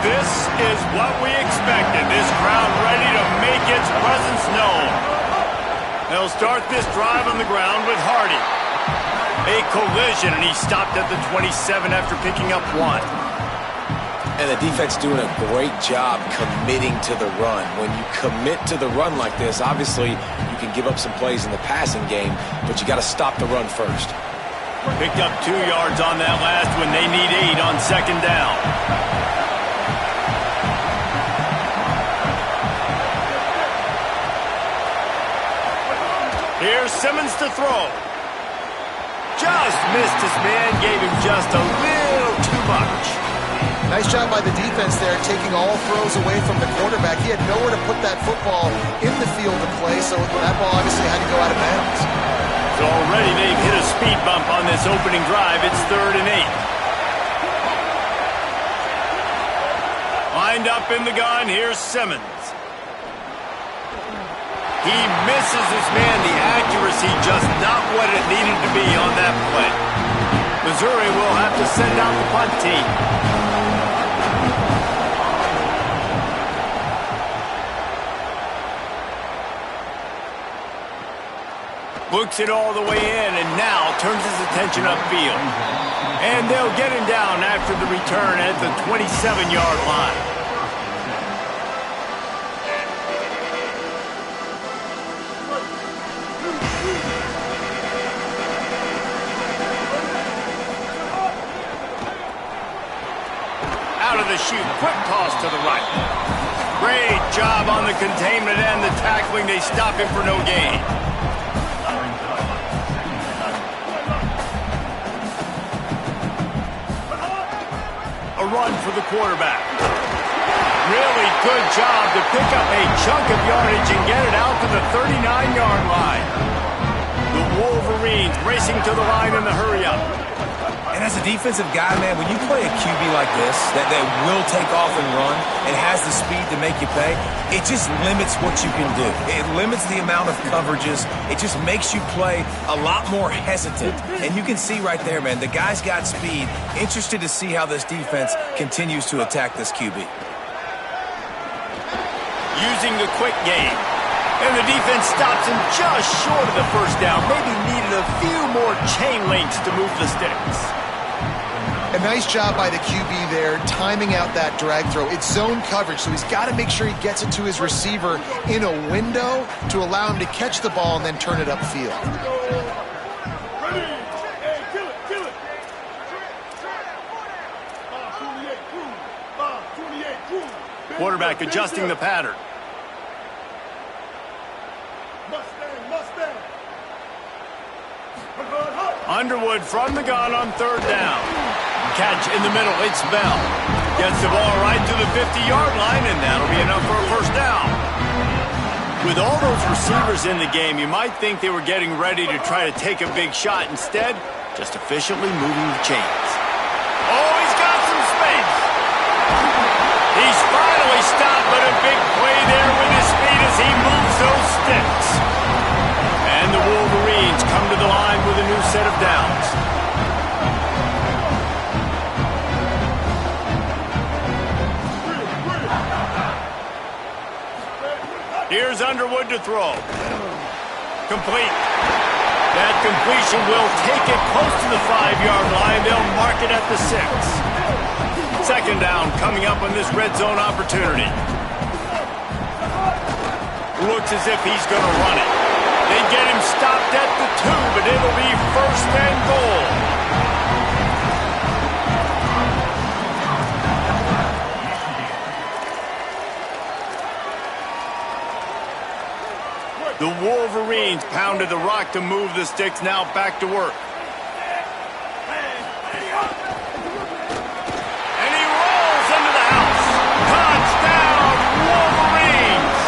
This is what we expected. This crowd ready to make its presence known. They'll start this drive on the ground with Hardy. A collision, and he stopped at the 27 after picking up 1. And the defense doing a great job committing to the run. When you commit to the run like this, obviously you can give up some plays in the passing game, but you got to stop the run first. Picked up 2 yards on that last one. They need 8 on 2nd down. Here's Simmons to throw. Just missed his man, gave him just a little too much. Nice job by the defense there, taking all throws away from the quarterback. He had nowhere to put that football in the field to play, so that ball obviously had to go out of bounds. So already they've hit a speed bump on this opening drive. It's 3rd and 8. Lined up in the gun, here's Simmons. He misses his man. The accuracy just not what it needed to be on that play. Missouri will have to send out the punt team. Looks it all the way in, and now turns his attention upfield. And they'll get him down after the return at the 27-yard line. Out of the chute, quick toss to the right. Great job on the containment and the tackling. They stop him for no gain. A run for the quarterback. Really good job to pick up a chunk of yardage and get it out to the 39-yard line. The Wolverines racing to the line in the hurry-up. And as a defensive guy, man, when you play a QB like this, that will take off and run and has the speed to make you pay, it just limits what you can do. It limits the amount of coverages. It just makes you play a lot more hesitant. And you can see right there, man, the guy's got speed. Interested to see how this defense continues to attack this QB. Using the quick game. And the defense stops him just short of the first down. Maybe needed a few more chain links to move the sticks. A nice job by the QB there, timing out that drag throw. It's zone coverage, so he's got to make sure he gets it to his receiver in a window to allow him to catch the ball and then turn it upfield. Quarterback adjusting the pattern. Underwood from the gun on 3rd down. Catch in the middle, it's Bell. Gets the ball right to the 50-yard line, and that'll be enough for a first down. With all those receivers in the game, you might think they were getting ready to try to take a big shot. Instead, just efficiently moving the chains. Oh, he's got some space. He's finally stopped, but a big play there with his speed as he moves those sticks. And the Wolverines come to the line with a new set of downs. Here's Underwood to throw. Complete. That completion will take it close to the 5-yard line. They'll mark it at the 6. 2nd down coming up on this red zone opportunity. Looks as if he's going to run it. They get him stopped at the 2, but it'll be 1st and goal. The Wolverines pounded the rock to move the sticks, now back to work. And he rolls into the house. Touchdown, Wolverines!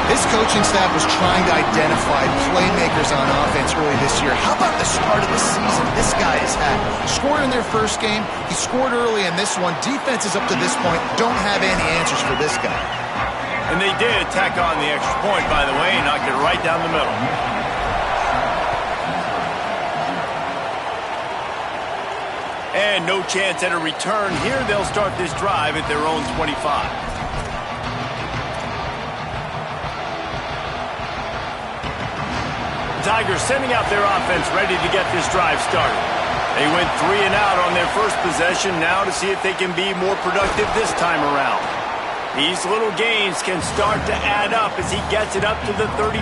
This coaching staff was trying to identify playmakers on offense early this year. How about the start of the season this guy has had? Scored in their first game. He scored early in this one. Defenses up to this point don't have any answers for this guy. And they did tack on the extra point, by the way, and knocked it right down the middle. And no chance at a return here. They'll start this drive at their own 25. Tigers sending out their offense ready to get this drive started. They went 3 and out on their first possession, now to see if they can be more productive this time around. These little gains can start to add up as he gets it up to the 34.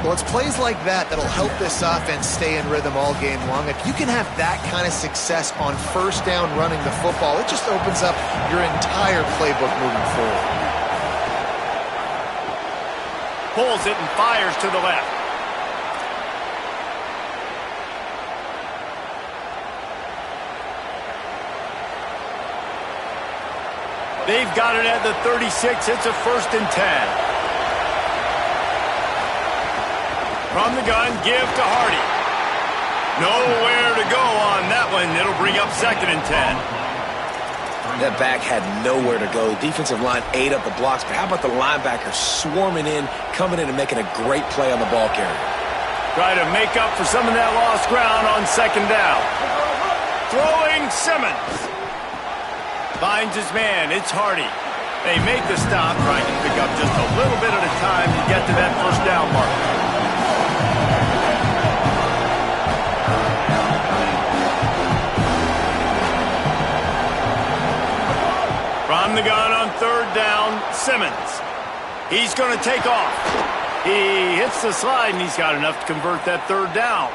Well, it's plays like that that'll help this offense stay in rhythm all game long. If you can have that kind of success on first down running the football, it just opens up your entire playbook moving forward. Pulls it and fires to the left. They've got it at the 36. It's a 1st and 10. From the gun, give to Hardy. Nowhere to go on that one. It'll bring up 2nd and 10. That back had nowhere to go. Defensive line ate up the blocks, but how about the linebacker swarming in, coming in and making a great play on the ball carrier? Try to make up for some of that lost ground on 2nd down. Throwing Simmons. Finds his man. It's Hardy. They make the stop, trying to pick up just a little bit at a time to get to that 1st down mark. From the gun on 3rd down, Simmons. He's going to take off. He hits the slide, and he's got enough to convert that 3rd down.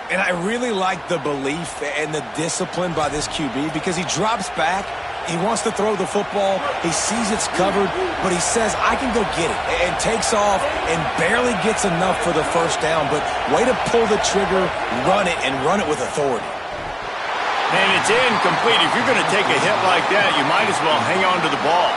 And I really like the belief and the discipline by this QB because he drops back. He wants to throw the football. He sees it's covered, but he says, I can go get it, and takes off and barely gets enough for the 1st down. But way to pull the trigger, run it, and run it with authority. And it's incomplete. If you're going to take a hit like that, you might as well hang on to the ball.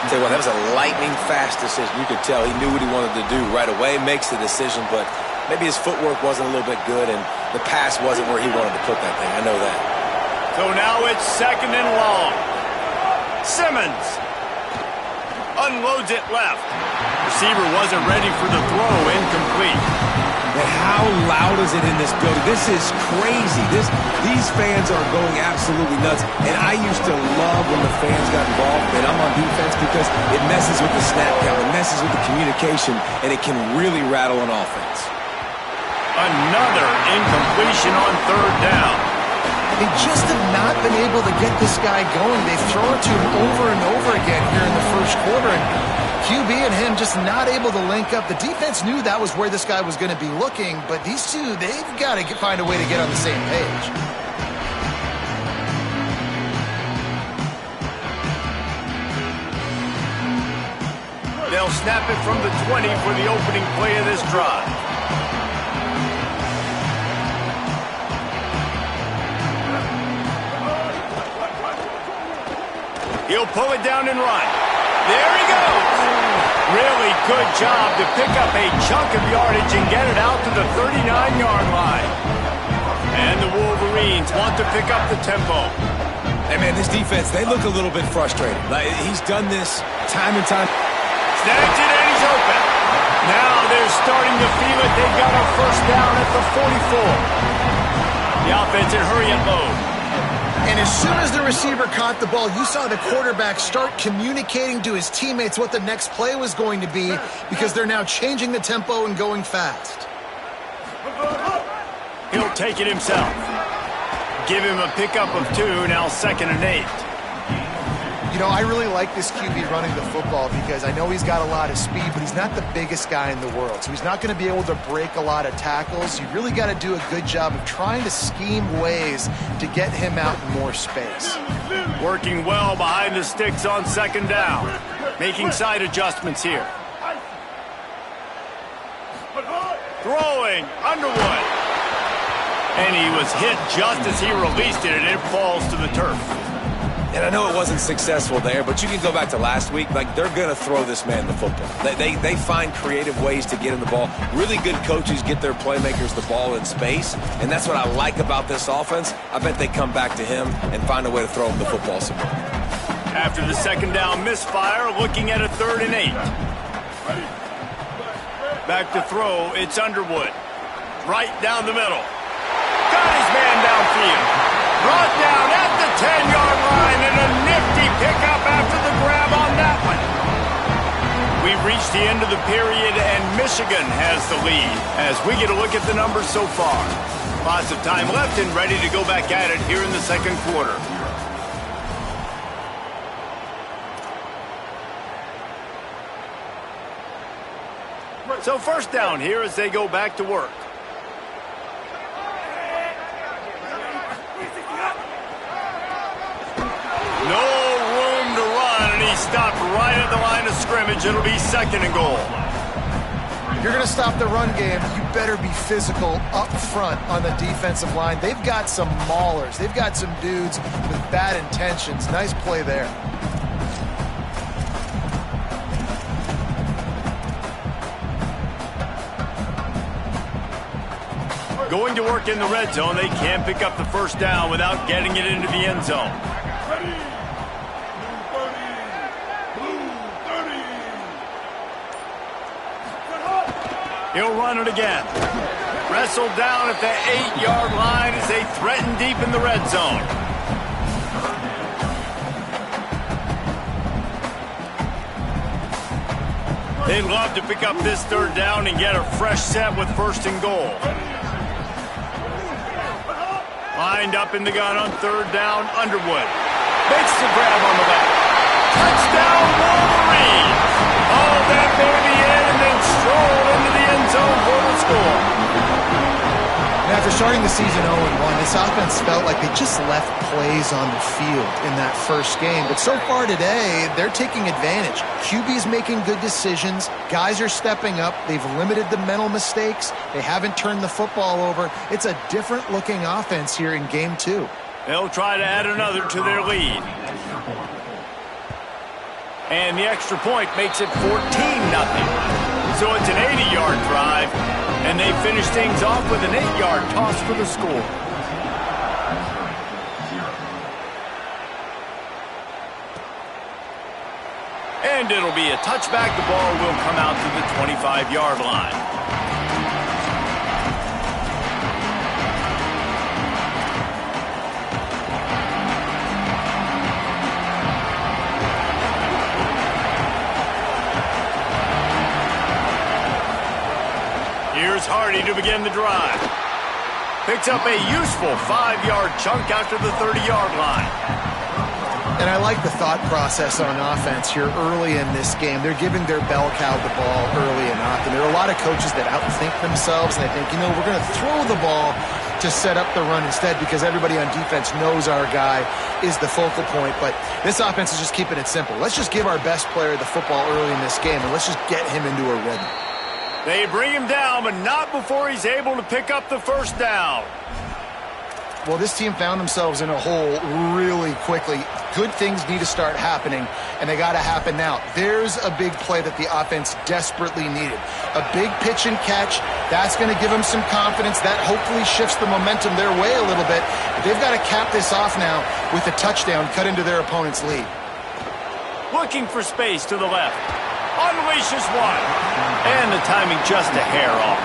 Tell you what, that was a lightning-fast decision. You could tell he knew what he wanted to do right away, makes the decision, but maybe his footwork wasn't a little bit good, and the pass wasn't where he wanted to put that thing. I know that. So now it's 2nd and long. Simmons unloads it left. Receiver wasn't ready for the throw, incomplete. And how loud is it in this building? This is crazy. These fans are going absolutely nuts. And I used to love when the fans got involved, and I'm on defense because it messes with the snap count, it messes with the communication, and it can really rattle an offense. Another incompletion on 3rd down. They just have not been able to get this guy going. They've thrown it to him over and over again here in the 1st quarter, and QB and him just not able to link up. The defense knew that was where this guy was going to be looking, but these two, they've got to find a way to get on the same page. They'll snap it from the 20 for the opening play of this drive. He'll pull it down and run. There he goes. Really good job to pick up a chunk of yardage and get it out to the 39-yard line. And the Wolverines want to pick up the tempo. Hey, man, this defense, they look a little bit frustrated. Like, he's done this time and time. Snags it and he's open. Now they're starting to feel it. They've got a 1st down at the 44. The offense in hurry and load. And as soon as the receiver caught the ball, you saw the quarterback start communicating to his teammates what the next play was going to be because they're now changing the tempo and going fast. He'll take it himself. Give him a pickup of 2, now 2nd and 8. You know, I really like this QB running the football because I know he's got a lot of speed, but he's not the biggest guy in the world. So he's not going to be able to break a lot of tackles. You really got to do a good job of trying to scheme ways to get him out in more space. Working well behind the sticks on 2nd down. Making side adjustments here. Throwing, Underwood. And he was hit just as he released it, and it falls to the turf. And I know it wasn't successful there, but you can go back to last week. Like, they're going to throw this man the football. They find creative ways to get him the ball. Really good coaches get their playmakers the ball in space, and that's what I like about this offense. I bet they come back to him and find a way to throw him the football some more. After the 2nd down misfire, looking at a 3rd and 8. Back to throw, it's Underwood. Right down the middle. Got his man down downfield. Brought down at the 10-yard line, and a nifty pickup after the grab on that one. We've reached the end of the period, and Michigan has the lead as we get a look at the numbers so far. Lots of time left and ready to go back at it here in the second quarter. So first down here as they go back to work. No room to run, and he stopped right at the line of scrimmage. It'll be second and goal. If you're going to stop the run game, you better be physical up front on the defensive line. They've got some maulers. They've got some dudes with bad intentions. Nice play there. Going to work in the red zone. They can't pick up the first down without getting it into the end zone. He'll run it again. Wrestled down at the 8-yard line as they threaten deep in the red zone. They'd love to pick up this third down and get a fresh set with first and goal. Lined up in the gun on third down, Underwood. Makes the grab on the left. Touchdown, Wolverine! Oh, that baby in and then stroll into the end zone for the score. And after starting the season 0-1, this offense felt like they just left plays on the field in that first game. But so far today, they're taking advantage. QB's making good decisions. Guys are stepping up. They've limited the mental mistakes. They haven't turned the football over. It's a different-looking offense here in Game 2. They'll try to add another to their lead. And the extra point makes it 14-0. So it's an 80-yard drive, and they finish things off with an 8-yard toss for the score. And it'll be a touchback. The ball will come out to the 25-yard line. Here's Hardy to begin the drive. Picks up a useful 5-yard chunk after the 30-yard line. And I like the thought process on offense here early in this game. They're giving their bell cow the ball early and often. There are a lot of coaches that outthink themselves, and they think, we're going to throw the ball to set up the run instead because everybody on defense knows our guy is the focal point. But this offense is just keeping it simple. Let's just give our best player the football early in this game, and let's just get him into a rhythm. They bring him down, but not before he's able to pick up the first down. Well, this team found themselves in a hole really quickly. Good things need to start happening, and they got to happen now. There's a big play that the offense desperately needed. A big pitch and catch. That's going to give them some confidence. That hopefully shifts the momentum their way a little bit. But they've got to cap this off now with a touchdown cut into their opponent's lead. Looking for space to the left. Unleashes one. And the timing just a hair off.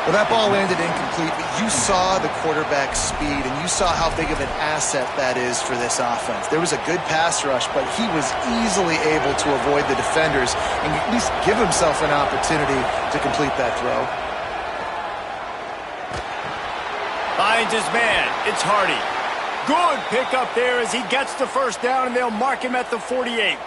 Well, that ball landed incomplete, but you saw the quarterback's speed, and you saw how big of an asset that is for this offense. There was a good pass rush, but he was easily able to avoid the defenders and at least give himself an opportunity to complete that throw. Finds his man. It's Hardy. Good pickup there as he gets the first down, and they'll mark him at the 48.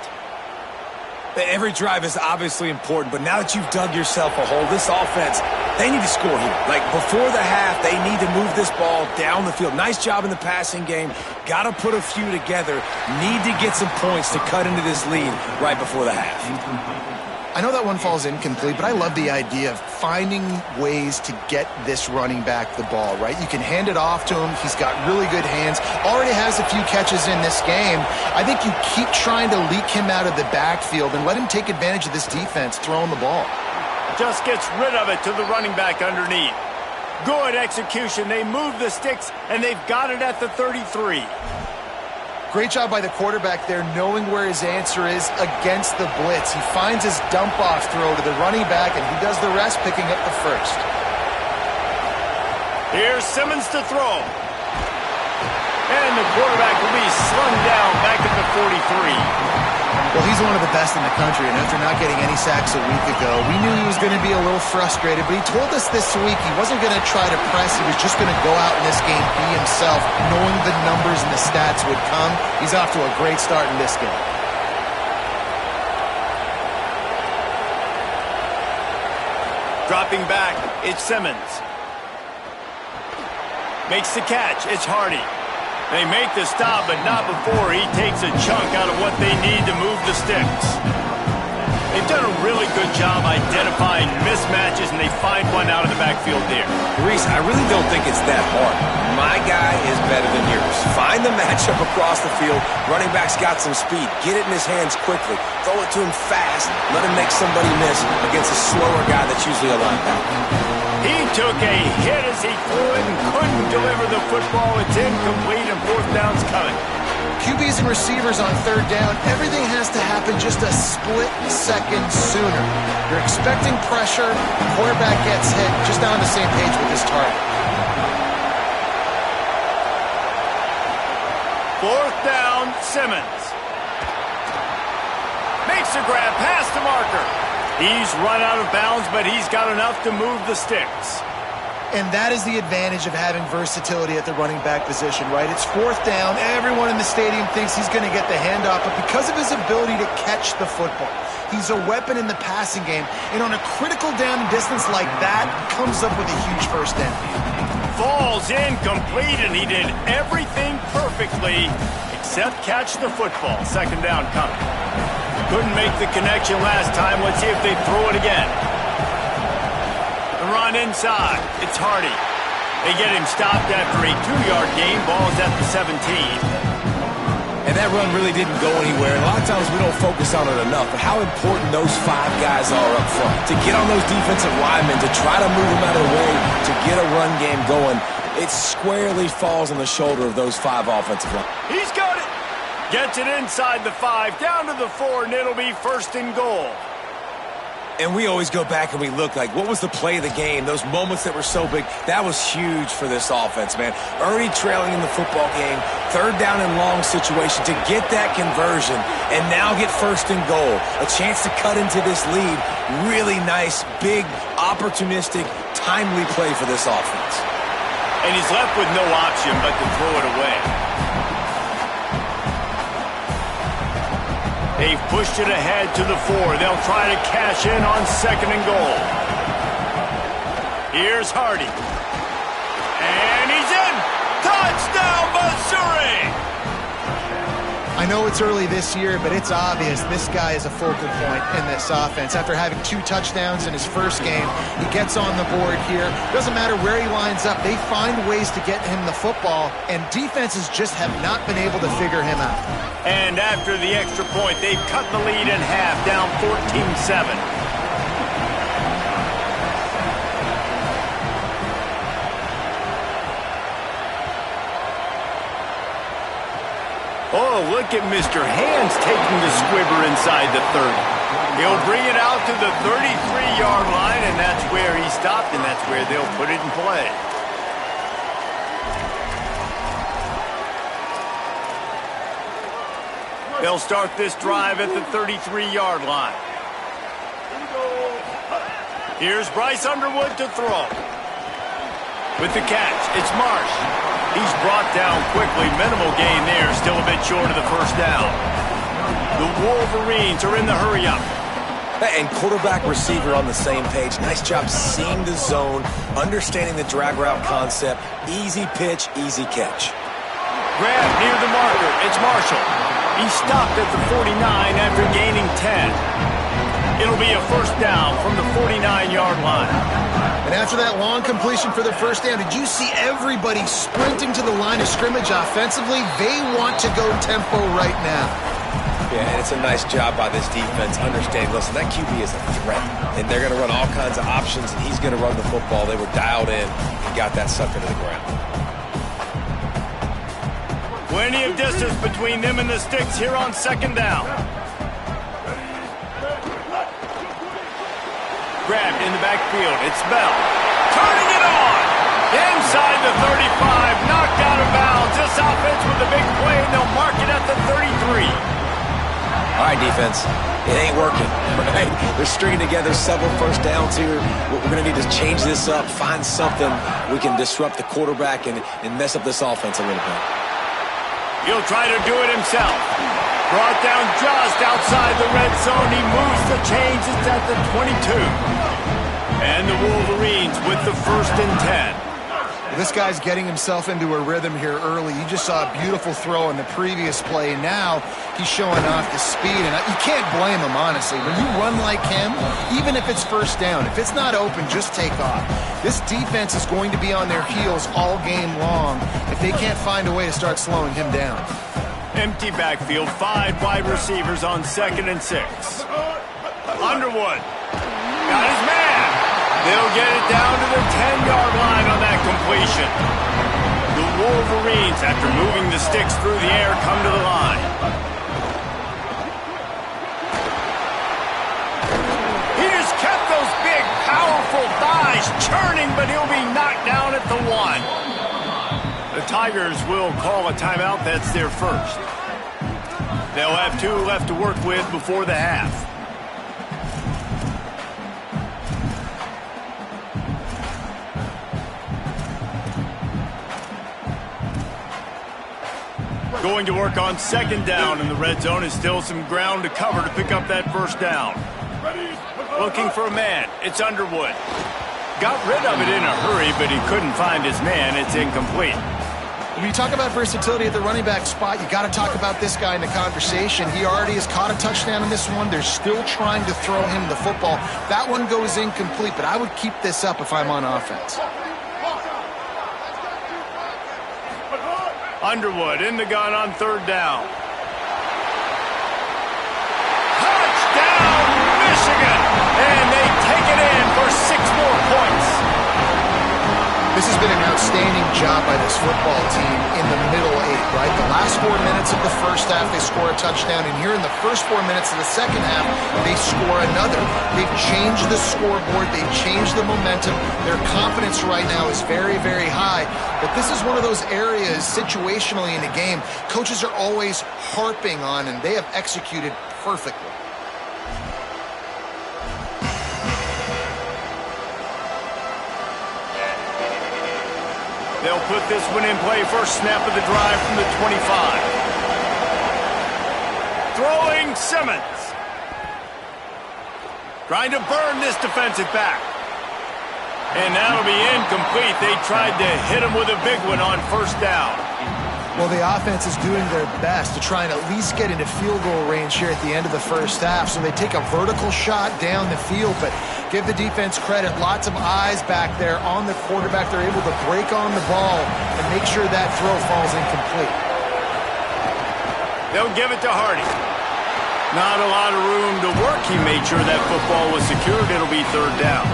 Every drive is obviously important, but now that you've dug yourself a hole, this offense, they need to score here. Like, before the half, they need to move this ball down the field. Nice job in the passing game. Got to put a few together. Need to get some points to cut into this lead right before the half. I know that one falls incomplete, but I love the idea of finding ways to get this running back the ball, right? You can hand it off to him. He's got really good hands. Already has a few catches in this game. I think you keep trying to leak him out of the backfield and let him take advantage of this defense throwing the ball. Just gets rid of it to the running back underneath. Good execution. They move the sticks, and they've got it at the 33. Great job by the quarterback there, knowing where his answer is against the blitz. He finds his dump-off throw to the running back, and he does the rest, picking up the first. Here's Simmons to throw. And the quarterback will be slung down back at the 43. Well, he's one of the best in the country, and after not getting any sacks a week ago, we knew he was going to be a little frustrated, but he told us this week he wasn't going to try to press. He was just going to go out in this game, be himself, knowing the numbers and the stats would come. He's off to a great start in this game. Dropping back, it's Simmons. Makes the catch, it's Hardy. They make the stop, but not before he takes a chunk out of what they need to move the sticks. They've done a really good job identifying mismatches, and they find one out of the backfield there. Reese, I really don't think it's that hard. My guy is better than yours. Find the matchup across the field. Running back's got some speed. Get it in his hands quickly. Throw it to him fast. Let him make somebody miss against a slower guy that's usually a linebacker. He took a hit as he threw it and couldn't deliver the football. It's incomplete and fourth down's coming. QBs and receivers on third down, everything has to happen just a split second sooner. You're expecting pressure, the quarterback gets hit, just not on the same page with his target. Fourth down, Simmons. Makes a grab past the marker. He's run out of bounds, but he's got enough to move the sticks. And that is the advantage of having versatility at the running back position, right? It's fourth down. Everyone in the stadium thinks he's going to get the handoff, but because of his ability to catch the football, he's a weapon in the passing game. And on a critical down and distance like that, comes up with a huge first down. Falls incomplete, and he did everything perfectly except catch the football. Second down coming. Couldn't make the connection last time. Let's see if they throw it again. The run inside. It's Hardy. They get him stopped after a 2-yard gain. Ball's at the 17. And that run really didn't go anywhere. And a lot of times we don't focus on it enough, but how important those 5 guys are up front. To get on those defensive linemen, to try to move them out of the way, to get a run game going, it squarely falls on the shoulder of those 5 offensive linemen. He's got it. Gets it inside the 5, down to the 4, and it'll be first and goal. And we always go back and we look like, what was the play of the game? Those moments that were so big, that was huge for this offense, man. Already trailing in the football game, third down and long situation to get that conversion and now get first and goal. A chance to cut into this lead. Really nice, big, opportunistic, timely play for this offense. And he's left with no option but to throw it away. They've pushed it ahead to the 4. They'll try to cash in on second and goal. Here's Hardy. And he's in! Touchdown, Missouri! I know it's early this year, but it's obvious this guy is a focal point in this offense. After having 2 touchdowns in his first game, he gets on the board here. Doesn't matter where he lines up, they find ways to get him the football, and defenses just have not been able to figure him out. And after the extra point, they've cut the lead in half, down 14-7. Oh, look at Mr. Hands taking the squibber inside the 30. He'll bring it out to the 33-yard line, and that's where he stopped, and that's where they'll put it in play. They'll start this drive at the 33-yard line. Here's Bryce Underwood to throw. With the catch, it's Marsh. He's brought down quickly. Minimal gain there. Still a bit short of the first down. The Wolverines are in the hurry-up. And quarterback receiver on the same page. Nice job seeing the zone, understanding the drag route concept. Easy pitch, easy catch. Grab near the marker. It's Marshall. He stopped at the 49 after gaining 10. It'll be a first down from the 49-yard line. And after that long completion for the first down, did you see everybody sprinting to the line of scrimmage offensively? They want to go tempo right now. Yeah, and it's a nice job by this defense. Understand, listen, that QB is a threat. And they're going to run all kinds of options, and he's going to run the football. They were dialed in and got that sucker to the ground. Plenty of distance between them and the sticks here on second down. Grabbed in the backfield. It's Bell. Turning it on. Inside the 35. Knocked out of bounds leads this offense with a big play, and they'll mark it at the 33. All right, defense. It ain't working, right? They're stringing together several first downs here. We're going to need to change this up, find something we can disrupt the quarterback and mess up this offense a little bit. He'll try to do it himself. Brought down just outside the red zone. He moves the chains. It's at the 22. And the Wolverines with the 1st and 10. This guy's getting himself into a rhythm here early. You just saw a beautiful throw in the previous play. Now he's showing off the speed, and you can't blame him, honestly. When you run like him, even if it's first down, if it's not open, just take off. This defense is going to be on their heels all game long if they can't find a way to start slowing him down. Empty backfield, 5 wide receivers on 2nd and 6. Underwood got his man. They'll get it down to the 10-yard line on that completion. The Wolverines, after moving the sticks through the air, come to the line. He just kept those big, powerful thighs churning, but he'll be knocked down at the 1. The Tigers will call a timeout. That's their first. They'll have 2 left to work with before the half. Going to work on 2nd down in the red zone. Is still some ground to cover to pick up that 1st down. Looking for a man. It's Underwood. Got rid of it in a hurry, but he couldn't find his man. It's incomplete. When you talk about versatility at the running back spot, you got to talk about this guy in the conversation. He already has caught a touchdown in this one. They're still trying to throw him the football. That one goes incomplete, but I would keep this up if I'm on offense. Underwood in the gun on 3rd down. Touchdown, Michigan! And they take it in for 6 more points. This has been an outstanding job by this football team in the middle 8, right? The last 4 minutes of the first half, they score a touchdown. And here in the first 4 minutes of the second half, they score another. They've changed the scoreboard. They've changed the momentum. Their confidence right now is very, very high. But this is one of those areas situationally in the game coaches are always harping on, and they have executed perfectly. They'll put this one in play. First snap of the drive from the 25. Throwing Simmons. Trying to burn this defensive back. And that'll be incomplete. They tried to hit him with a big one on 1st down. Well, the offense is doing their best to try and at least get into field goal range here at the end of the first half. So they take a vertical shot down the field, but give the defense credit. Lots of eyes back there on the quarterback. They're able to break on the ball and make sure that throw falls incomplete. They'll give it to Hardy. Not a lot of room to work. He made sure that football was secured. It'll be 3rd down.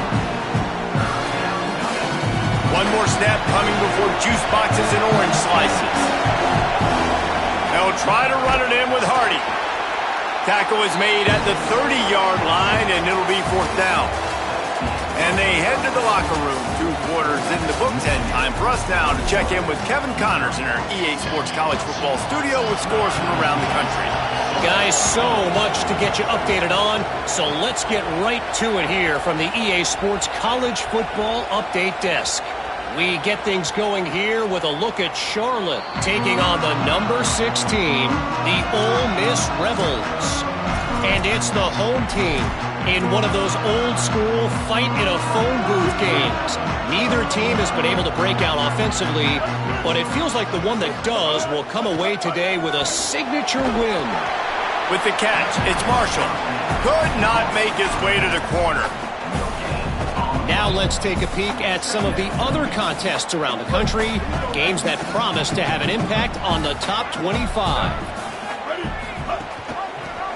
One more snap coming before juice boxes and orange slices. They'll try to run it in with Hardy. Tackle is made at the 30-yard line, and it'll be 4th down. And they head to the locker room. 2 quarters in the books, and time for us now to check in with Kevin Connors in our EA Sports College Football studio with scores from around the country. Guys, so much to get you updated on, so let's get right to it here from the EA Sports College Football Update Desk. We get things going here with a look at Charlotte taking on the number 16, the Ole Miss Rebels. And it's the home team in one of those old-school fight-in-a-phone-booth games. Neither team has been able to break out offensively, but it feels like the one that does will come away today with a signature win. With the catch, it's Marshall. Could not make his way to the corner. Now let's take a peek at some of the other contests around the country, games that promise to have an impact on the top 25.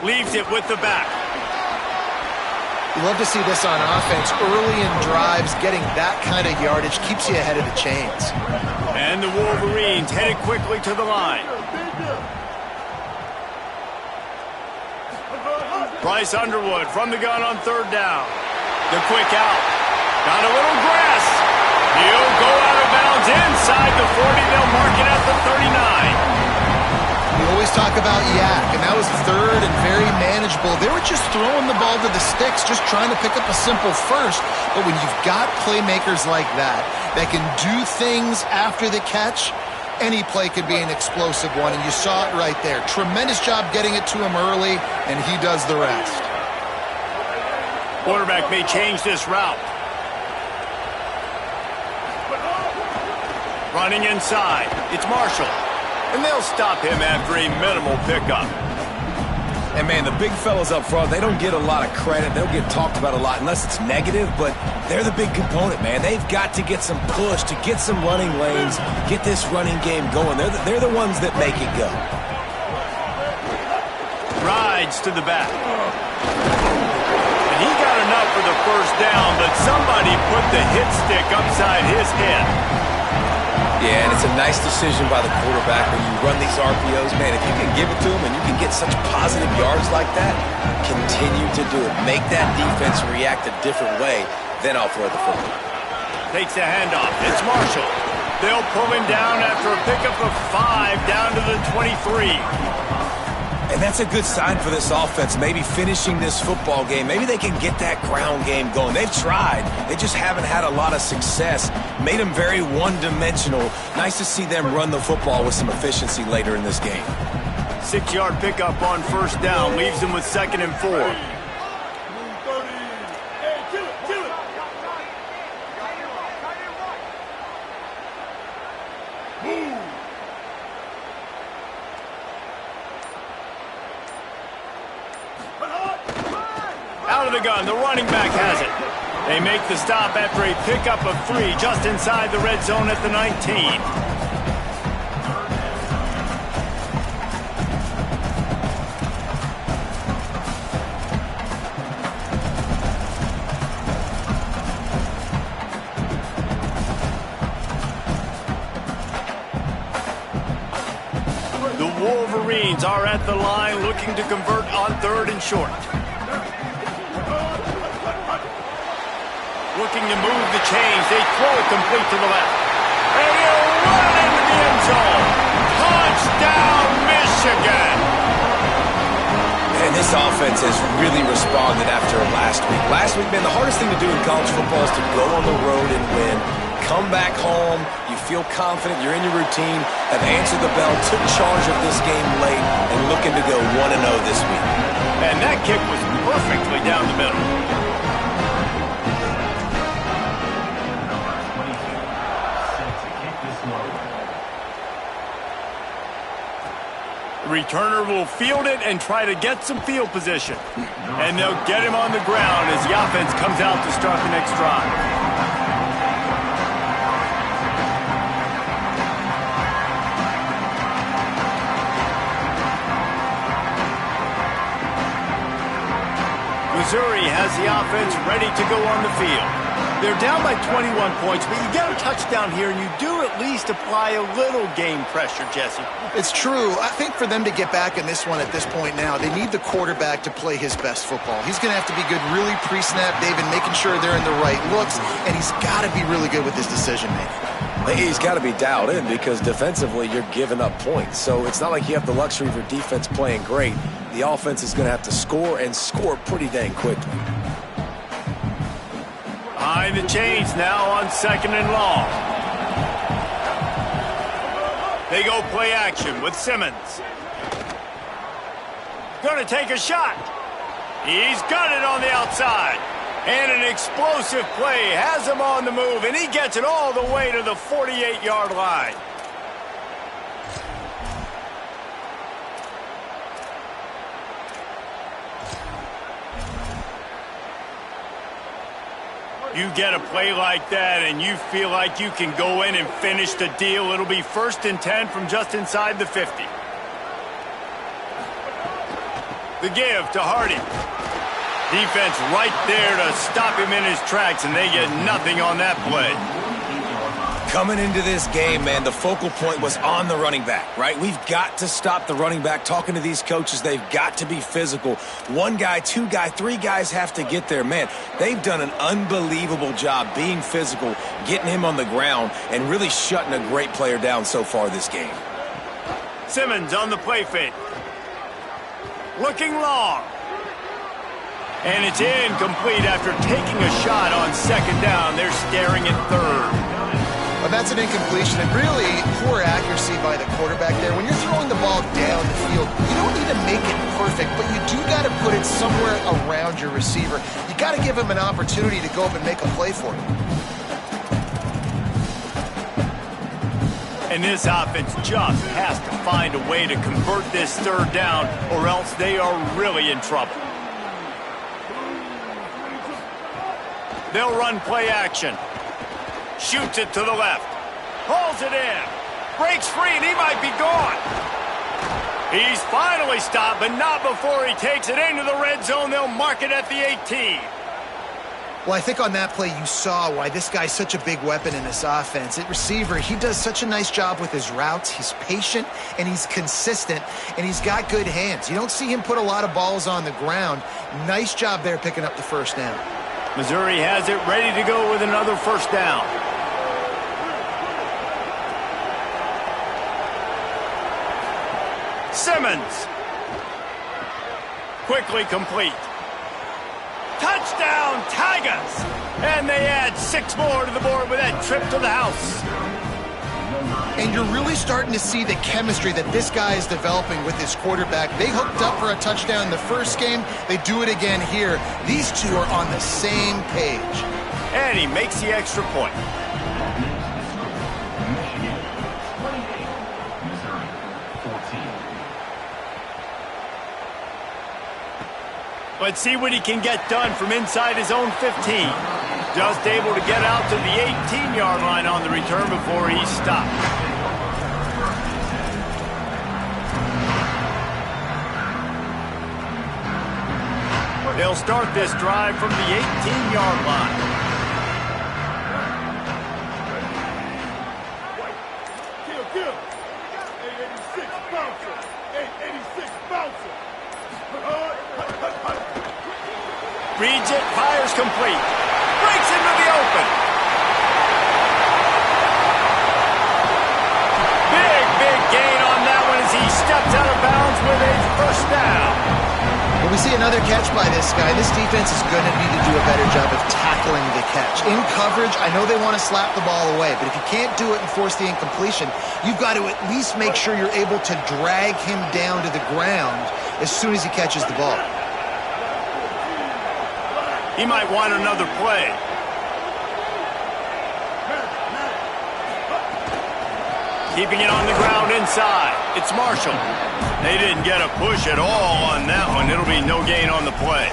Leaves it with the back. You love to see this on offense. Early in drives, getting that kind of yardage keeps you ahead of the chains. And the Wolverines headed quickly to the line. Bryce Underwood from the gun on 3rd down. The quick out. Got a little grass. He'll go out of bounds Runs inside the 40. They'll mark it at the 39. We always talk about yak, and that was third and very manageable. They were just throwing the ball to the sticks, just trying to pick up a simple first. But when you've got playmakers like that can do things after the catch, any play could be an explosive one, and you saw it right there. Tremendous job getting it to him early, and he does the rest. Quarterback may change this route. Running inside. It's Marshall. And they'll stop him after a minimal pickup. And, man, the big fellas up front, they don't get a lot of credit. They'll get talked about a lot unless it's negative, but they're the big component, man. They've got to get some push, to get some running lanes, get this running game going. They're the ones that make it go. Rides to the back. And he got enough for the first down, but somebody put the hit stick upside his head. Yeah, and it's a nice decision by the quarterback when you run these RPOs. Man, if you can give it to him and you can get such positive yards like that, continue to do it. Make that defense react a different way, then I'll throw the football. Takes the handoff. It's Marshall. They'll pull him down after a pickup of 5 down to the 23. And that's a good sign for this offense, maybe finishing this football game. Maybe they can get that ground game going. They've tried. They just haven't had a lot of success. Made them very one-dimensional. Nice to see them run the football with some efficiency later in this game. 6-yard pickup on first down. Leaves them with 2nd and 4. Out of the gun, the running back has it. They make the stop after a pickup of 3 just inside the red zone at the 19. The Wolverines are at the line looking to convert on 3rd and short. Looking to move the chains. They throw it complete to the left. And he'll run into the end zone. Touchdown, Michigan! And this offense has really responded after last week. Last week, man, the hardest thing to do in college football is to go on the road and win. Come back home, you feel confident, you're in your routine, have answered the bell, took charge of this game late, and looking to go 1-0 this week. And that kick was perfectly down the middle. The returner will field it and try to get some field position. And they'll get him on the ground as the offense comes out to start the next drive. Missouri has the offense ready to go on the field. They're down by 21 points, but you get a touchdown here, and you do at least apply a little game pressure, Jesse. It's true. I think for them to get back in this one at this point now, they need the quarterback to play his best football. He's going to have to be good really pre-snap, David, making sure they're in the right looks, and he's got to be really good with his decision-making. He's got to be dialed in because defensively you're giving up points. So it's not like you have the luxury of your defense playing great. The offense is going to have to score and score pretty dang quickly. Behind the chains now on 2nd and long. They go play action with Simmons. Going to take a shot. He's got it on the outside. And an explosive play has him on the move, and he gets it all the way to the 48-yard line. You get a play like that, and you feel like you can go in and finish the deal. It'll be 1st and 10 from just inside the 50. The give to Hardy. Defense right there to stop him in his tracks, and they get nothing on that play. Coming into this game, man, the focal point was on the running back, right? We've got to stop the running back. Talking to these coaches, they've got to be physical. One guy, two guy, three guys have to get there. Man, they've done an unbelievable job being physical, getting him on the ground, and really shutting a great player down so far this game. Simmons on the play fake. Looking long. And it's incomplete after taking a shot on second down. They're staring at third. Well, that's an incompletion and really poor accuracy by the quarterback there. When you're throwing the ball down the field, you don't need to make it perfect, but you do got to put it somewhere around your receiver. You got to give him an opportunity to go up and make a play for it. And this offense just has to find a way to convert this third down, or else they are really in trouble. They'll run play action. Shoots it to the left. Hauls it in. Breaks free, and he might be gone. He's finally stopped, but not before he takes it into the red zone. They'll mark it at the 18. Well, I think on that play you saw why this guy's such a big weapon in this offense. At receiver, he does such a nice job with his routes. He's patient, and he's consistent, and he's got good hands. You don't see him put a lot of balls on the ground. Nice job there picking up the first down. Missouri has it ready to go with another first down. Simmons. Quickly complete. Touchdown, Tigers! And they add 6 more to the board with that trip to the house. And you're really starting to see the chemistry that this guy is developing with his quarterback. They hooked up for a touchdown the first game. They do it again here. These two are on the same page. And he makes the extra point. Let's see what he can get done from inside his own 15. Just able to get out to the 18-yard line on the return before he stopped. They'll start this drive from the 18-yard line. Reads it, fires complete. Breaks into the open. Big gain on that one as he steps out of bounds with a first down. When we see another catch by this guy, this defense is going to need to do a better job of tackling the catch. In coverage, I know they want to slap the ball away, but if you can't do it and force the incompletion, you've got to at least make sure you're able to drag him down to the ground as soon as he catches the ball. He might want another play. Keeping it on the ground inside. It's Marshall. They didn't get a push at all on that one. It'll be no gain on the play.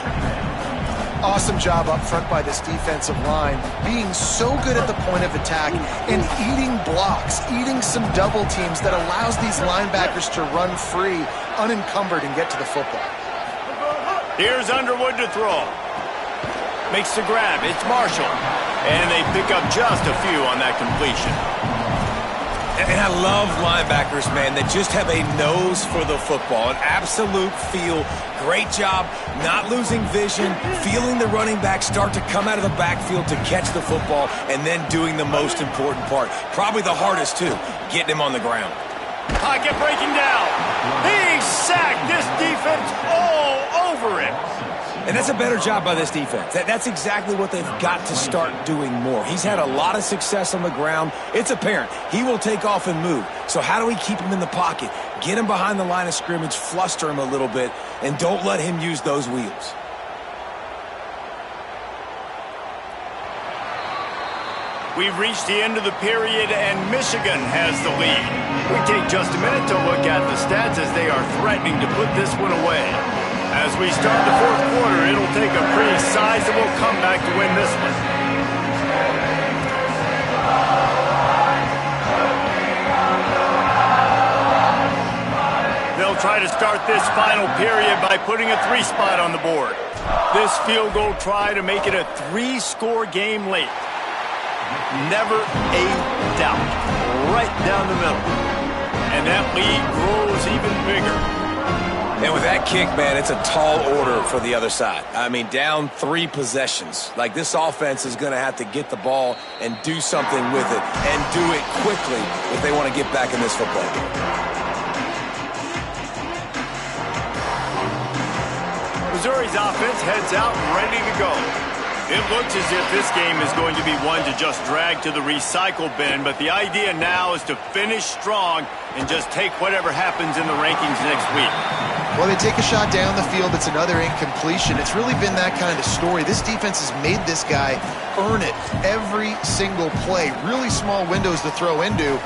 Awesome job up front by this defensive line, being so good at the point of attack and eating blocks, eating some double teams that allows these linebackers to run free, unencumbered, and get to the football. Here's Underwood to throw. Makes the grab. It's Marshall. And they pick up just a few on that completion. And I love linebackers, man, that just have a nose for the football, an absolute feel. Great job not losing vision, feeling the running back start to come out of the backfield to catch the football, and then doing the most important part. Probably the hardest, too, getting him on the ground. Pocket breaking down. He's sacked. This defense all over him. And that's a better job by this defense. That's exactly what they've got to start doing more. He's had a lot of success on the ground. It's apparent he will take off and move. So how do we keep him in the pocket, get him behind the line of scrimmage, fluster him a little bit, and don't let him use those wheels? We've reached the end of the period, and Michigan has the lead. We take just a minute to look at the stats as they are threatening to put this one away. As we start the fourth quarter, it'll take a pretty sizable comeback to win this one. They'll try to start this final period by putting a 3-spot on the board. This field goal try to make it a 3-score game late. Never a doubt. Right down the middle. And that lead grows even bigger. And with that kick, man, it's a tall order for the other side. I mean, down 3 possessions. Like, this offense is going to have to get the ball and do something with it, and do it quickly if they want to get back in this football game. Missouri's offense heads out ready to go. It looks as if this game is going to be one to just drag to the recycle bin, but the idea now is to finish strong and just take whatever happens in the rankings next week. Well, they take a shot down the field. It's another incompletion. It's really been that kind of story. This defense has made this guy earn it every single play. Really small windows to throw into.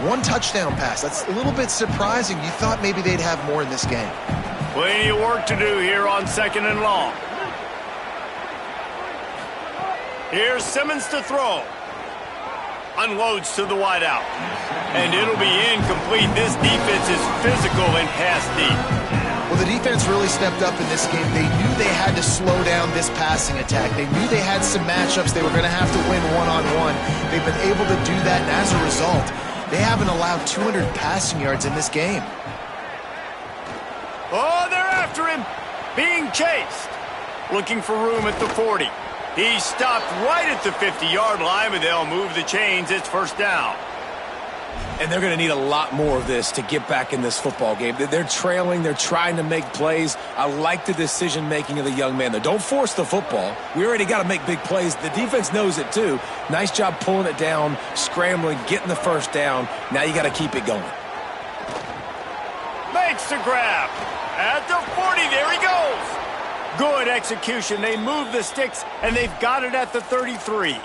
1 touchdown pass. That's a little bit surprising. You thought maybe they'd have more in this game. Plenty of work to do here on 2nd and long. Here's Simmons to throw. Unloads to the wideout. And it'll be incomplete. This defense is physical and pass deep. Well, the defense really stepped up in this game. They knew they had to slow down this passing attack. They knew they had some matchups they were going to have to win one-on-one. They've been able to do that, and as a result, they haven't allowed 200 passing yards in this game. Oh, they're after him. Being chased. Looking for room at the 40. He stopped right at the 50-yard line, but they'll move the chains. It's 1st down. And they're going to need a lot more of this to get back in this football game. They're trailing. They're trying to make plays. I like the decision-making of the young man, though. Don't force the football. We already got to make big plays. The defense knows it, too. Nice job pulling it down, scrambling, getting the 1st down. Now you got to keep it going. Makes the grab. At the 40, there he goes. Good execution. They move the sticks, and they've got it at the 33.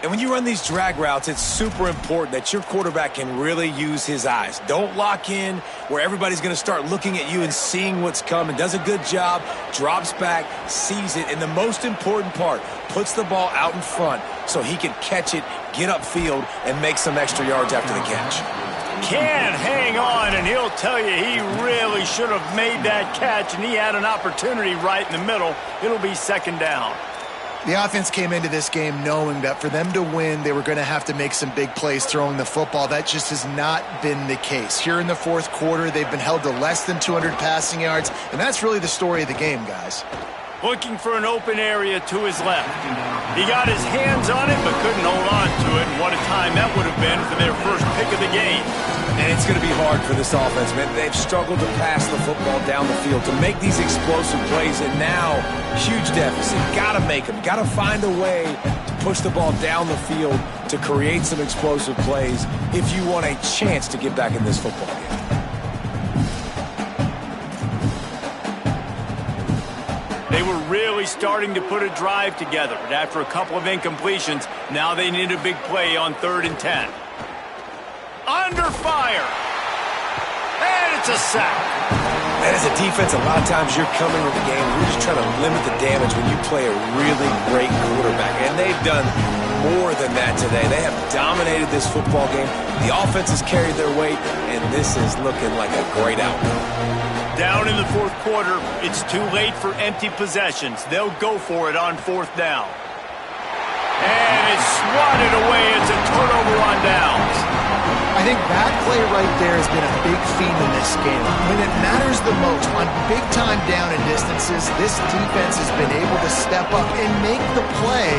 And when you run these drag routes, it's super important that your quarterback can really use his eyes. Don't lock in where everybody's going to start looking at you and seeing what's coming. Does a good job, drops back, sees it, and the most important part, puts the ball out in front so he can catch it, get upfield, and make some extra yards after the catch. Can hang on, and he'll tell you he really should have made that catch, and he had an opportunity right in the middle. It'll be 2nd down. The offense came into this game knowing that for them to win, they were going to have to make some big plays throwing the football. That just has not been the case. Here in the 4th quarter, they've been held to less than 200 passing yards, and that's really the story of the game, guys. Looking for an open area to his left. He got his hands on it, but couldn't hold on to it, and what a time that would have been for their first pick of the game. And it's going to be hard for this offense, man. They've struggled to pass the football down the field, to make these explosive plays, and now, huge deficit. Got to make them. Got to find a way to push the ball down the field to create some explosive plays if you want a chance to get back in this football game. They were really starting to put a drive together, but after a couple of incompletions, now they need a big play on 3rd and 10. Under fire. And it's a sack. And as a defense, a lot of times you're coming with the game. We're just trying to limit the damage when you play a really great quarterback. And they've done more than that today. They have dominated this football game. The offense has carried their weight, and this is looking like a great outcome. Down in the 4th quarter, it's too late for empty possessions. They'll go for it on 4th down. And it's swatted away. It's a turnover on downs. I think that play right there has been a big theme in this game. When it matters the most, on big-time down and distances, this defense has been able to step up and make the play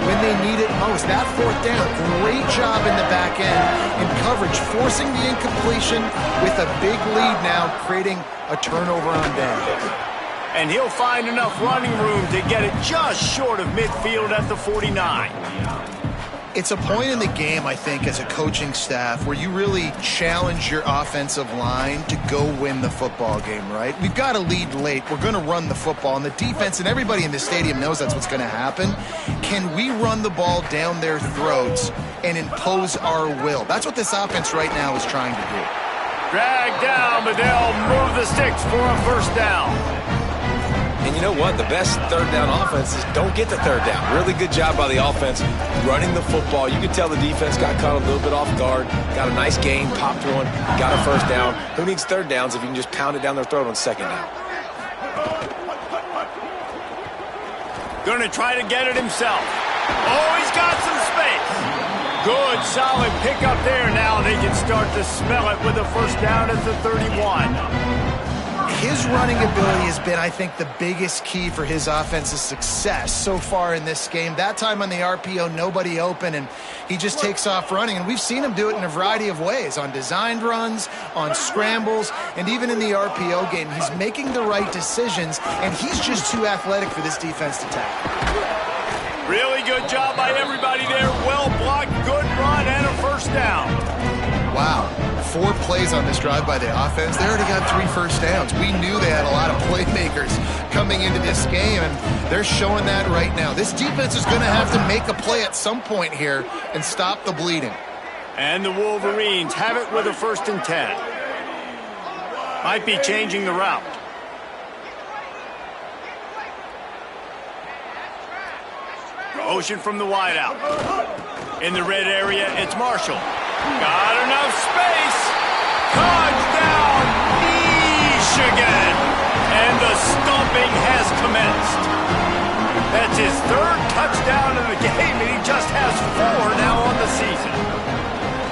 when they need it most. That 4th down, great job in the back end in coverage, forcing the incompletion with a big lead now, creating a turnover on downs. And he'll find enough running room to get it just short of midfield at the 49. It's a point in the game, I think, as a coaching staff where you really challenge your offensive line to go win the football game, right? We've got to lead late. We're going to run the football, and the defense and everybody in the stadium knows that's what's going to happen. Can we run the ball down their throats and impose our will? That's what this offense right now is trying to do. Dragged down, but they'll move the sticks for a 1st down. And you know what? The best 3rd down offense is don't get the 3rd down. Really good job by the offense running the football. You could tell the defense got caught a little bit off guard. Got a nice gain, popped one, got a 1st down. Who needs 3rd downs if you can just pound it down their throat on 2nd down? Going to try to get it himself. Oh, he's got some space. Good, solid pickup there. Now they can start to smell it with a first down at the 31. His running ability has been, I think, the biggest key for his offense's success so far in this game. That time on the RPO, nobody open, and he just takes off running. And we've seen him do it in a variety of ways, on designed runs, on scrambles, and even in the RPO game. He's making the right decisions, and he's just too athletic for this defense to tackle. Really good job by everybody there. Well blocked, good run, and a first down. Wow, 4 plays on this drive by the offense. They already got 3 first downs. We knew they had a lot of playmakers coming into this game, and they're showing that right now. This defense is going to have to make a play at some point here and stop the bleeding. And the Wolverines have it with a 1st and 10. Might be changing the route. Motion from the wideout. In the red area, it's Marshall. Got enough space. Touchdown, Michigan. And the stomping has commenced. That's his 3rd touchdown in the game, and he just has 4 now on the season.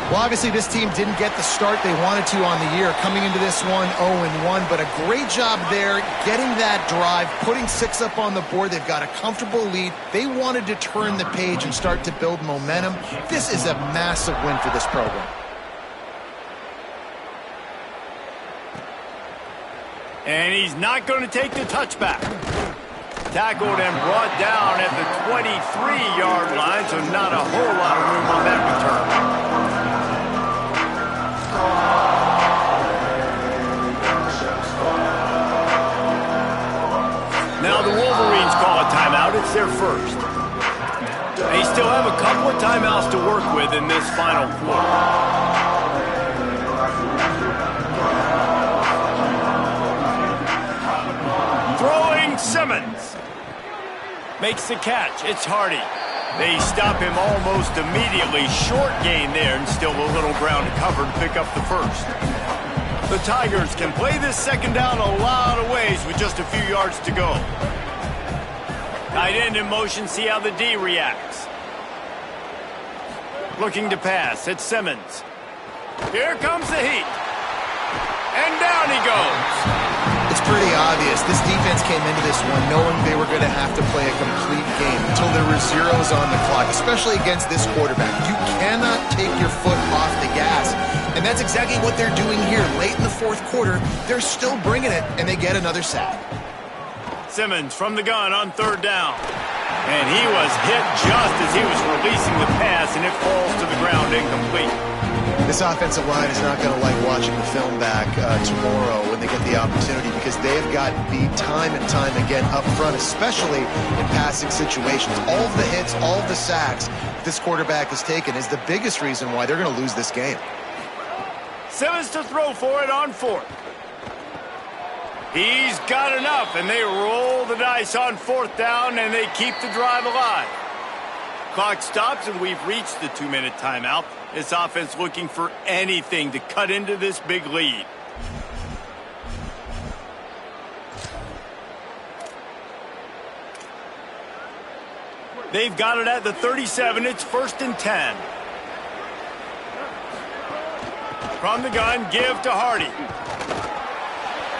Well, obviously, this team didn't get the start they wanted to on the year, coming into this one 0-1, but a great job there getting that drive, putting 6 up on the board. They've got a comfortable lead. They wanted to turn the page and start to build momentum. This is a massive win for this program. And he's not going to take the touchback. Tackled and brought down at the 23-yard line, so not a whole lot of room on that return. Now the Wolverines call a timeout. It's their 1st. They still have a couple of timeouts to work with in this final quarter. Throwing Simmons. Makes the catch. It's Hardy. They stop him almost immediately. Short gain there, and still a little ground to cover to pick up the 1st. The Tigers can play this 2nd down a lot of ways with just a few yards to go. Tight end in motion, see how the D reacts. Looking to pass, it's Simmons. Here comes the heat. And down he goes. It's pretty obvious. This defense came into this one knowing they were going to have to play a complete game until there were zeros on the clock, especially against this quarterback. You cannot take your foot off the gas. And that's exactly what they're doing here. Late in the 4th quarter, they're still bringing it, and they get another sack. Simmons from the gun on 3rd down. And he was hit just as he was releasing the pass, and it falls to the ground incomplete. This offensive line is not going to like watching the film back tomorrow when they get the opportunity, because they've got beat time and time again up front, especially in passing situations. All of the hits, all of the sacks this quarterback has taken is the biggest reason why they're going to lose this game. Simmons to throw for it on 4th. He's got enough, and they roll the dice on 4th down, and they keep the drive alive. Clock stops, and we've reached the 2-minute timeout. This offense looking for anything to cut into this big lead. They've got it at the 37. It's 1st and 10. From the gun, give to Hardy.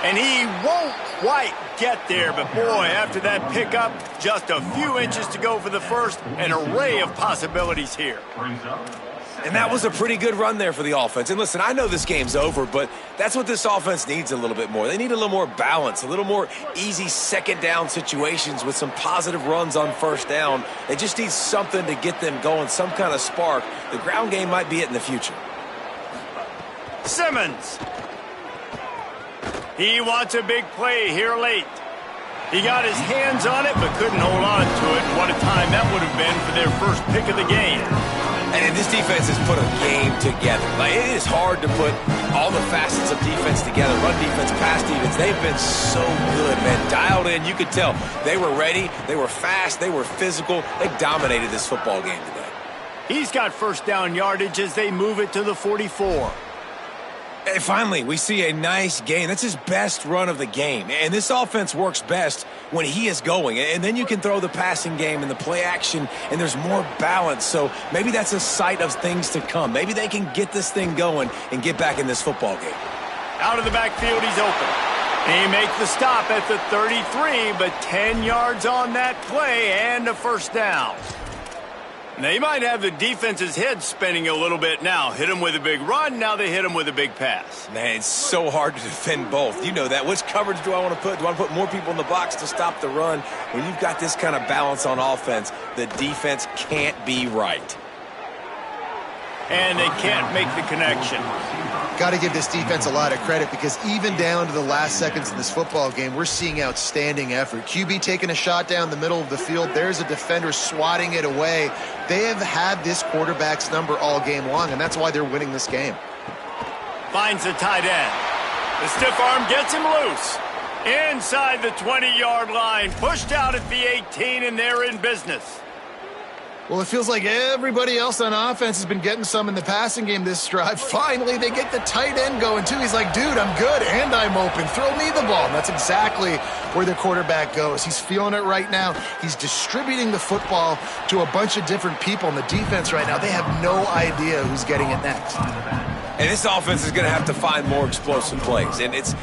And he won't quite get there, but boy, after that pickup, just a few inches to go for the 1st. An array of possibilities here. And that was a pretty good run there for the offense. And listen, I know this game's over, but that's what this offense needs a little bit more. They need a little more balance, a little more easy 2nd down situations with some positive runs on 1st down. They just need something to get them going, some kind of spark. The ground game might be it in the future. Simmons. He wants a big play here late. He got his hands on it, but couldn't hold on to it. And what a time that would have been for their 1st pick of the game. And this defense has put a game together. Like, it is hard to put all the facets of defense together. Run defense, pass defense. They've been so good, man. Dialed in. You could tell they were ready. They were fast. They were physical. They dominated this football game today. He's got 1st down yardage as they move it to the 44. And finally, we see a nice gain. That's his best run of the game. And this offense works best when he is going. And then you can throw the passing game and the play action, and there's more balance. So maybe that's a sight of things to come. Maybe they can get this thing going and get back in this football game. Out of the backfield, he's open. He makes the stop at the 33, but 10 yards on that play and a first down. Now, you might have the defense's head spinning a little bit now. Hit him with a big run, now they hit him with a big pass. Man, it's so hard to defend both. You know that. Which coverage do I want to put? Do I want to put more people in the box to stop the run? When you've got this kind of balance on offense, the defense can't be right. And they can't make the connection. Got to give this defense a lot of credit because even down to the last seconds of this football game, we're seeing outstanding effort. QB taking a shot down the middle of the field. There's a defender swatting it away. They have had this quarterback's number all game long, and that's why they're winning this game. Finds the tight end. The stiff arm gets him loose. Inside the 20-yard line. Pushed out at the 18, and they're in business. Well, it feels like everybody else on offense has been getting some in the passing game this drive. Finally, they get the tight end going, too. He's like, dude, I'm good, and I'm open. Throw me the ball. And that's exactly where the quarterback goes. He's feeling it right now. He's distributing the football to a bunch of different people. And the defense right now, they have no idea who's getting it next. And this offense is going to have to find more explosive plays. And it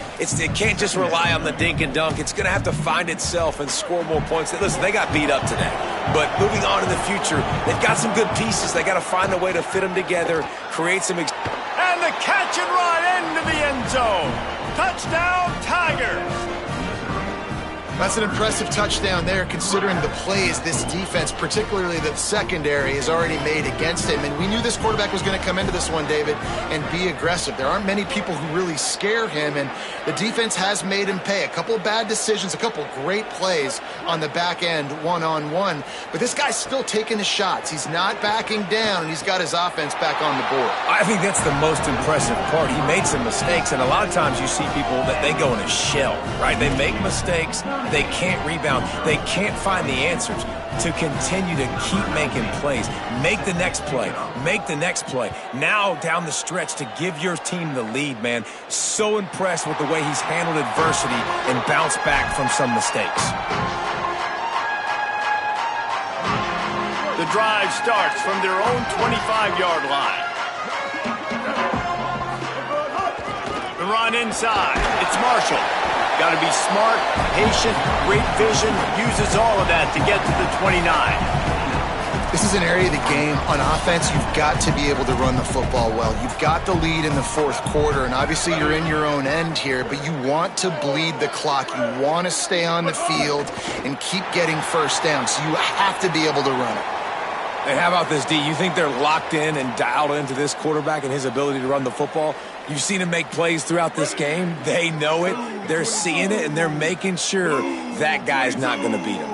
can't just rely on the dink and dunk. It's going to have to find itself and score more points. Listen, they got beat up today. But moving on in the future, they've got some good pieces. They got to find a way to fit them together, create some... And the catch and run into the end zone. Touchdown, Tigers. That's an impressive touchdown there, considering the plays this defense, particularly the secondary, has already made against him. And we knew this quarterback was going to come into this one, David, and be aggressive. There aren't many people who really scare him, and the defense has made him pay. A couple of bad decisions, a couple of great plays on the back end, one-on-one. But this guy's still taking his shots. He's not backing down, and he's got his offense back on the board. I think that's the most impressive part. He made some mistakes, and a lot of times you see people that they go in a shell, right? They make mistakes. They can't rebound. They can't find the answers to continue to keep making plays. Make the next play. Make the next play. Now down the stretch to give your team the lead, man. So impressed with the way he's handled adversity and bounced back from some mistakes. The drive starts from their own 25-yard line. The run inside. It's Marshall. Got to be smart, patient, great vision, uses all of that to get to the 29. This is an area of the game. On offense, you've got to be able to run the football well. You've got the lead in the fourth quarter, and obviously you're in your own end here, but you want to bleed the clock. You want to stay on the field and keep getting first down, so you have to be able to run it. And how about this, D? You think they're locked in and dialed into this quarterback and his ability to run the football? You've seen him make plays throughout this game. They know it. They're seeing it, and they're making sure that guy's not going to beat him.